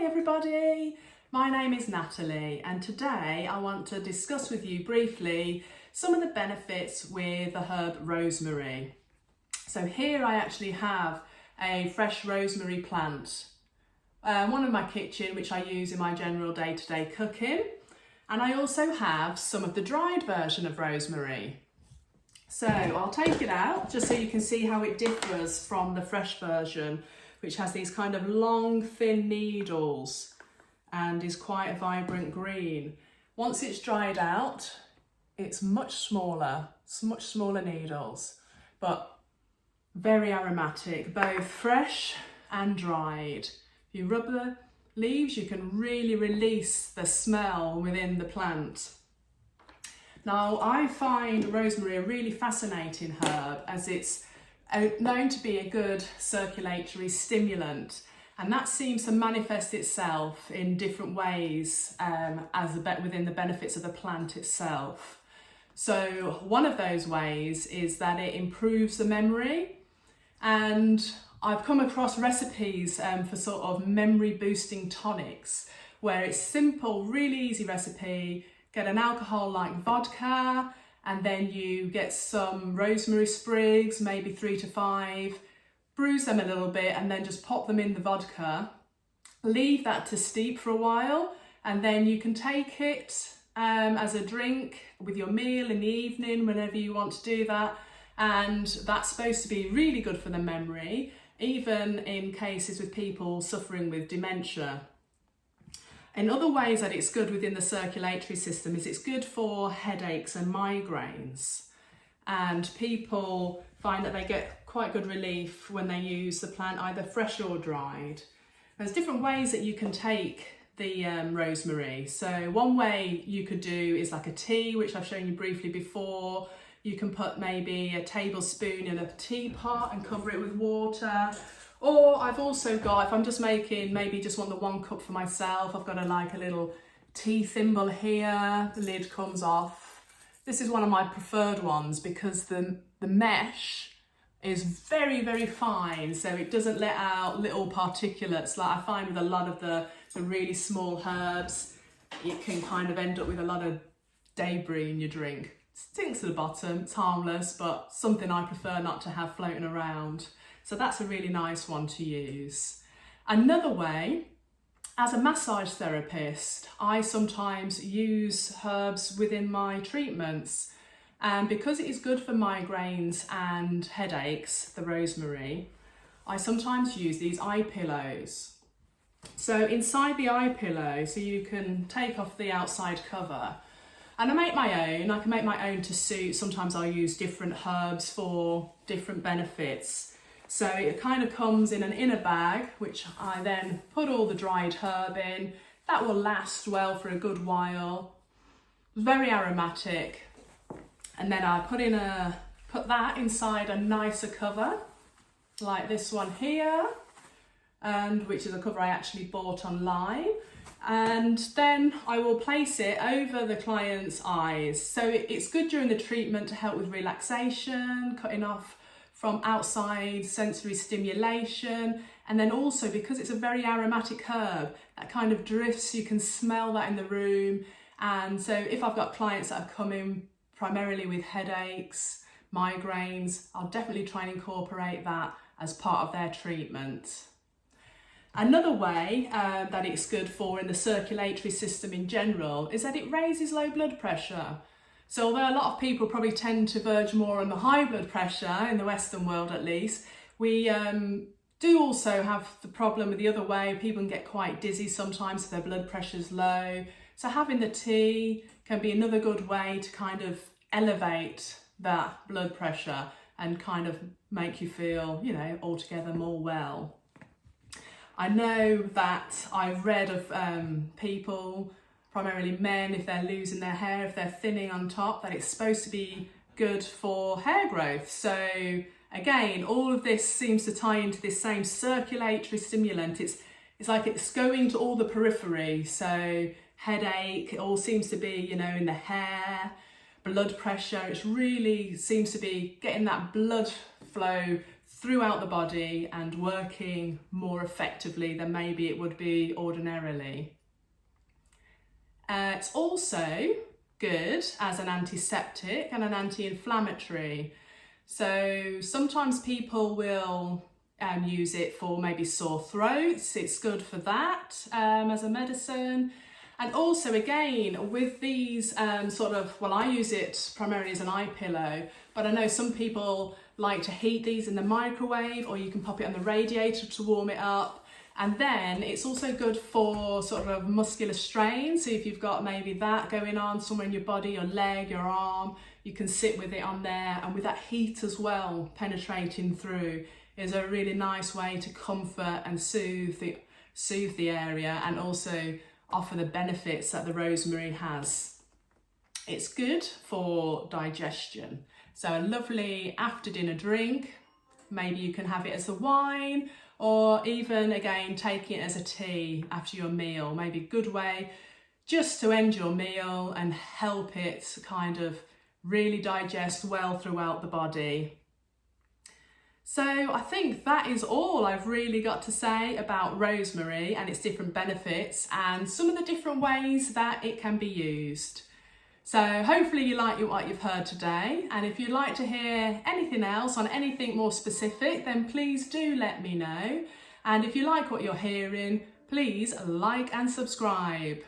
Hi everybody, my name is Natalie and today I want to discuss with you briefly some of the benefits with the herb rosemary. So here I actually have a fresh rosemary plant, one in my kitchen which I use in my general day-to-day cooking, and I also have some of the dried version of rosemary. So I'll take it out just so you can see how it differs from the fresh version, which has these kind of long, thin needles and is quite a vibrant green. Once it's dried out, it's much smaller needles, but very aromatic, both fresh and dried. If you rub the leaves, you can really release the smell within the plant. Now, I find rosemary a really fascinating herb as it's known to be a good circulatory stimulant, and that seems to manifest itself in different ways within the benefits of the plant itself. So one of those ways is that it improves the memory, and I've come across recipes for sort of memory boosting tonics where it's simple, really easy recipe. Get an alcohol like vodka, and then you get some rosemary sprigs, maybe 3 to 5, bruise them a little bit and then just pop them in the vodka. Leave that to steep for a while, and then you can take it as a drink with your meal in the evening, whenever you want to do that. And that's supposed to be really good for the memory, even in cases with people suffering with dementia. In other ways that it's good within the circulatory system is it's good for headaches and migraines, and people find that they get quite good relief when they use the plant either fresh or dried. There's different ways that you can take the rosemary. So one way you could do is like a tea, which I've shown you briefly before. You can put maybe a tablespoon in a teapot and cover it with water. Or I've also got, if I'm just making, maybe just want the 1 cup for myself, I've got a little tea thimble here, the lid comes off. This is one of my preferred ones because the mesh is very, very fine, so it doesn't let out little particulates like I find with a lot of the really small herbs. It can kind of end up with a lot of debris in your drink. It stinks at the bottom, it's harmless, but something I prefer not to have floating around. So that's a really nice one to use. Another way, as a massage therapist, I sometimes use herbs within my treatments. And because it is good for migraines and headaches, the rosemary, I sometimes use these eye pillows. So inside the eye pillow, so you can take off the outside cover, and I make my own. I can make my own to suit. Sometimes I'll use different herbs for different benefits. So it kind of comes in an inner bag, which I then put all the dried herb in. That will last well for a good while. Very aromatic. And then I put that inside a nicer cover, like this one here, and which is a cover I actually bought online. And then I will place it over the client's eyes. So it's good during the treatment to help with relaxation, cutting off from outside sensory stimulation, and then also because it's a very aromatic herb, that kind of drifts, you can smell that in the room. And so if I've got clients that are coming primarily with headaches, migraines, I'll definitely try and incorporate that as part of their treatment. Another way that it's good for in the circulatory system in general is that it raises low blood pressure. So although a lot of people probably tend to verge more on the high blood pressure, in the Western world at least, we do also have the problem the other way. People can get quite dizzy sometimes if their blood pressure's low. So having the tea can be another good way to kind of elevate that blood pressure and kind of make you feel, altogether more well. I know that I've read of people, primarily men, if they're losing their hair, if they're thinning on top, that it's supposed to be good for hair growth. So again, all of this seems to tie into this same circulatory stimulant. It's like it's going to all the periphery. So headache, it all seems to be, in the hair, blood pressure. It really seems to be getting that blood flow throughout the body and working more effectively than maybe it would be ordinarily. It's also good as an antiseptic and an anti-inflammatory. So sometimes people will use it for maybe sore throats. It's good for that as a medicine. And also again with these I use it primarily as an eye pillow, but I know some people like to heat these in the microwave, or you can pop it on the radiator to warm it up. And then it's also good for sort of muscular strain. So if you've got maybe that going on somewhere in your body, your leg, your arm, you can sit with it on there. And with that heat as well penetrating through is a really nice way to comfort and soothe the area, and also offer the benefits that the rosemary has. It's good for digestion. So a lovely after dinner drink. Maybe you can have it as a wine, or even again take it as a tea after your meal. Maybe a good way just to end your meal and help it kind of really digest well throughout the body. So I think that is all I've really got to say about rosemary and its different benefits and some of the different ways that it can be used. So hopefully you like what you've heard today, and if you'd like to hear anything else on anything more specific, then please do let me know. And if you like what you're hearing, please like and subscribe.